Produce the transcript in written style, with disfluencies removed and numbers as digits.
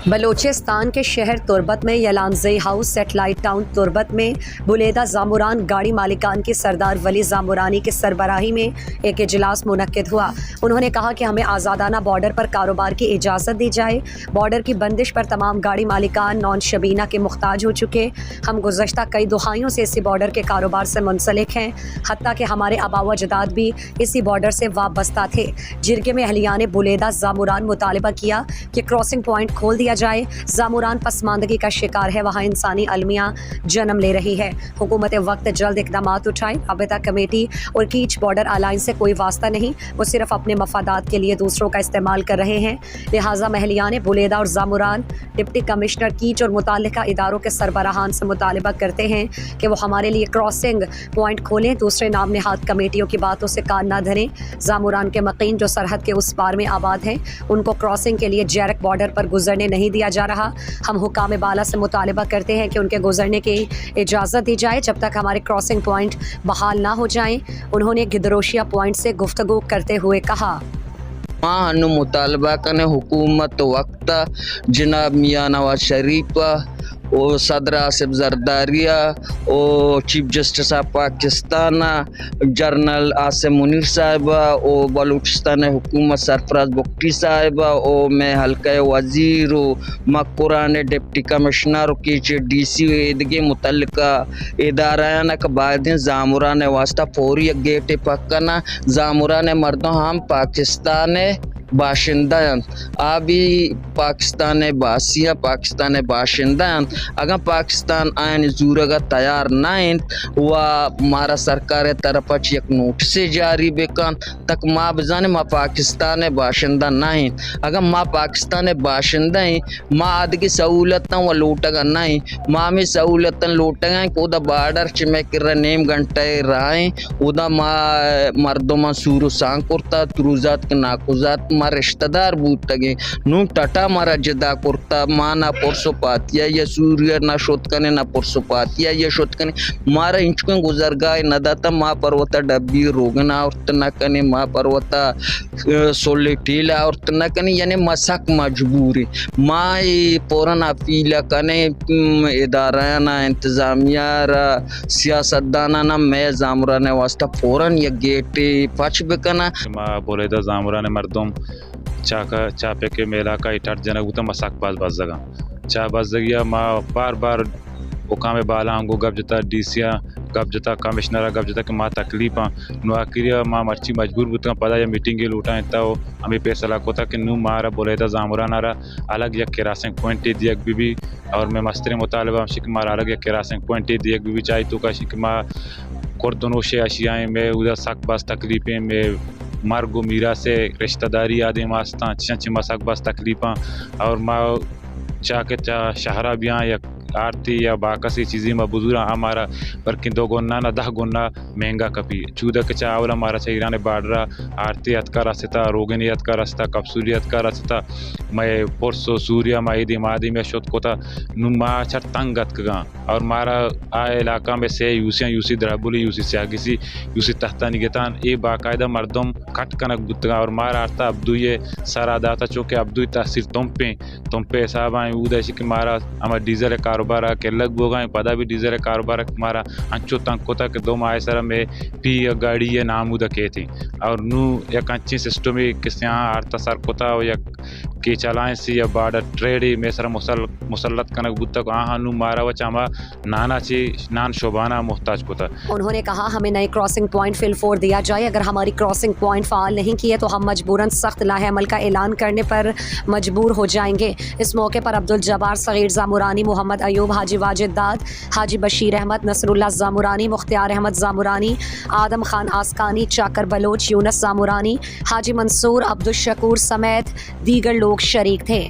बलूचिस्तान के शहर तुर्बत में यलानज़ई हाउस सेटेलाइट टाउन तुर्बत में बुलेदा ज़ामुरान गाड़ी मालिकान के सरदार वली ज़ामुरानी की सरबराही में एक इजलास मुनक्किद हुआ। उन्होंने कहा कि हमें आज़ादाना बॉर्डर पर कारोबार की इजाज़त दी जाए। बॉर्डर की बंदिश पर तमाम गाड़ी मालिकान नॉन शबीना के मुख्ताज हो चुके। हम गुज़श्ता कई दहाइयों से इसी बॉर्डर के कारोबार से मुंसलिक हैं, हत्ता कि हमारे आबा व अजदाद भी इसी बॉर्डर से वाबस्ता थे। जिरगे में अहलियान बुलेदा ज़ामुरान मुतालबा किया कि क्रॉसिंग पॉइंट खोल दिया जाए। ज़ामुरान पसमानदगी का शिकार है, वहाँ इंसानी अलमियाँ जन्म ले रही है। हुकूमत वक्त जल्द इकदाम उठाए। राबिता कमेटी और कीच बॉर्डर अलायंस से कोई वास्ता नहीं, वो सिर्फ अपने मफादात के लिए दूसरों का इस्तेमाल कर रहे हैं। लिहाजा महलियान बुलेदा और ज़ामुरान डिप्टी कमिश्नर कीच और मुताल्लिका इदारों के सरबराहान से मुतालबा करते हैं कि वो हमारे लिए क्रॉसिंग पॉइंट खोलें। दूसरे नाम नहाद कमेटियों की बातों से कान ना धरें। ज़ामुरान के मकीन जो सरहद के उस पार में आबाद हैं, उनको क्रॉसिंग के लिए जैरक बॉर्डर पर गुजरने नहीं दिया जा रहा। हम हुकाम बाला से मुतालबा करते हैं कि उनके गुजरने की इजाज़त दी जाए जब तक हमारे क्रॉसिंग पॉइंट बहाल ना हो जाएं। उन्होंने गिदरोशिया पॉइंट से गुफ्तगू करते हुए कहा, मां मुतालबा कने हुकूमत वक्त जनाब मियां नवाज शरीफ ओ सदर आसिफ जरदारिया ओ chief justice of Pakistan general Asim Munir साहब ओ बलूचिस्तान हुकूमत सरफराज बुख्ती साहब ओ मैं हल्का वजीर मकुरान डिप्टी कमिश्नर की DC इदगे मुतल्लिका इदारान का बाद ज़ामुरान वास्ता फौरी गेट पक्कना ज़ामुरान मर्दों हम पाकिस्तान बाशिंदा आबी पाकिस्तान बासिया पाकिस्तान बाशिंदा अगर पाकिस्तान आयन जूरगा तैयार नाइन व मारा सरकार तरफ एक नोटिस जारी बेकान तक माँ बजाने माँ पाकिस्तान बाशिंदा नाइन अगर माँ पाकिस्तान बाशिंदा माँ आदि सहूलत व लूटगा नहीं माँ में सहूलत लूटगा उदा बॉर्डर चिमे कर नेम घंटे राय उदा माँ मर्दों माँ सूरु सांग कुर्ता तुरुजात के नाकुजात माँ रिश्तेदार बूतगे नू टटा मारा जदा कुर्ता माँ ना पुरसो पातिया या सूर्य ना शोतकने ना पुरसो पातिया या शोतकने मारा इंचुकन गुजर गाय नदाता माँ पर्वता डब्बी रोगना और तना कने माँ पर्वता सोलेटीला और तना कने यानी मसक मजबूरी माँ पोरन अपीला कने इदाराना इंतजामिया सियासतदाना ना मैं ज़ामुरान वास्ता फौरन ये गेट पच बेकना माँ बोले तो ज़ामुरान मर्दम चापे के मेला का इटाट जनक उतना मसाक बाज जगह चा बाज जगिया माँ बार बार हुकाम बाला हमको गब जता DCया गब जता कमिश्नर गब जता के माँ तकलीफ नुआक्रिया माँ मर्ची मजबूर बुतना पता या मीटिंग लूटा इतना हो हमें फैसला को था कि नू मारा बोले था ज़ामुरान आ रहा अलग या केरासिंग पॉइंट दिया बीबी और मैं मस्तर मुतालबा शिक मार अलग या केरासिंग पॉइंट दिया बीबी चाहे तो का शिक माँ कुर्दनोशे अशियाएँ में उधर सक बस तकलीफ़ें में मर्गो मीरा से रिश्तेदारी आदि मास्ता अच्छी मसक बस तकलीफ़ा और माँ चाह के चाह शहरा बियाँ या आरती या बाकसी चीज़ें में बुजुर्ग हमारा पर कि 2 गुना ना 10 गुना महंगा कभी चूदा के चावल हमारा चाहिए बाडरा आरती अतका रस्ता रोगनी अतका रस्ता कपसूरी अतका रस्ता मैं पुरसो सूर्य मादी मादी में शुद्ध को था नुमा अच्छा तंग अतका और मारा आ इलाका में से यूसी दराबुली यूसी सियागिसी यूसी तख्ता निगतान ये बाकायदा मर्दम कट कनक बुतगा और मारा आरता अब्दू ये सारा दाता चौके अब्दू तहसील तुम पे साहब आए उदय कि मारा हमारा डीजल कारोबार के लग बोगा पदा भी डीजल कारोबार हमारा अंचो तंग को था कि 2 माह सर में पी या गाड़ी या नामूदा के थी और नू एक अच्छी सिस्टम किस यहाँ आरता सर को था या के चलाएं सी या बॉर्डर ट्रेड ही में सर मुसल्लत कनक बुद्ध को हाँ नू मारा व चामा नाना ची नान शोभाना मोहताज को था। उन्होंने कहा हमें नए क्रॉसिंग पॉइंट फिलफोर दिया जाए। अगर हमारी क्रॉसिंग पॉइंट फाल नहीं किए तो हम मजबूरन सख्त लाहेअमल का ऐलान करने पर मजबूर हो जाएंगे। इस मौके पर अब्दुल जब्बार सगीर ज़ामुरानी, मोहम्मद अयूब, हाजी वाजिद दाद, हाजी बशीर अहमद, नसरुल्लाह ज़ामुरानी, मुख्तियार अहमद ज़ामुरानी, आदम खान आसकानी, चाकर बलोच, यूनस ज़ामुरानी, हाजी मंसूर, अब्दुल शकूर समेत दीगर लोग शरीक थे।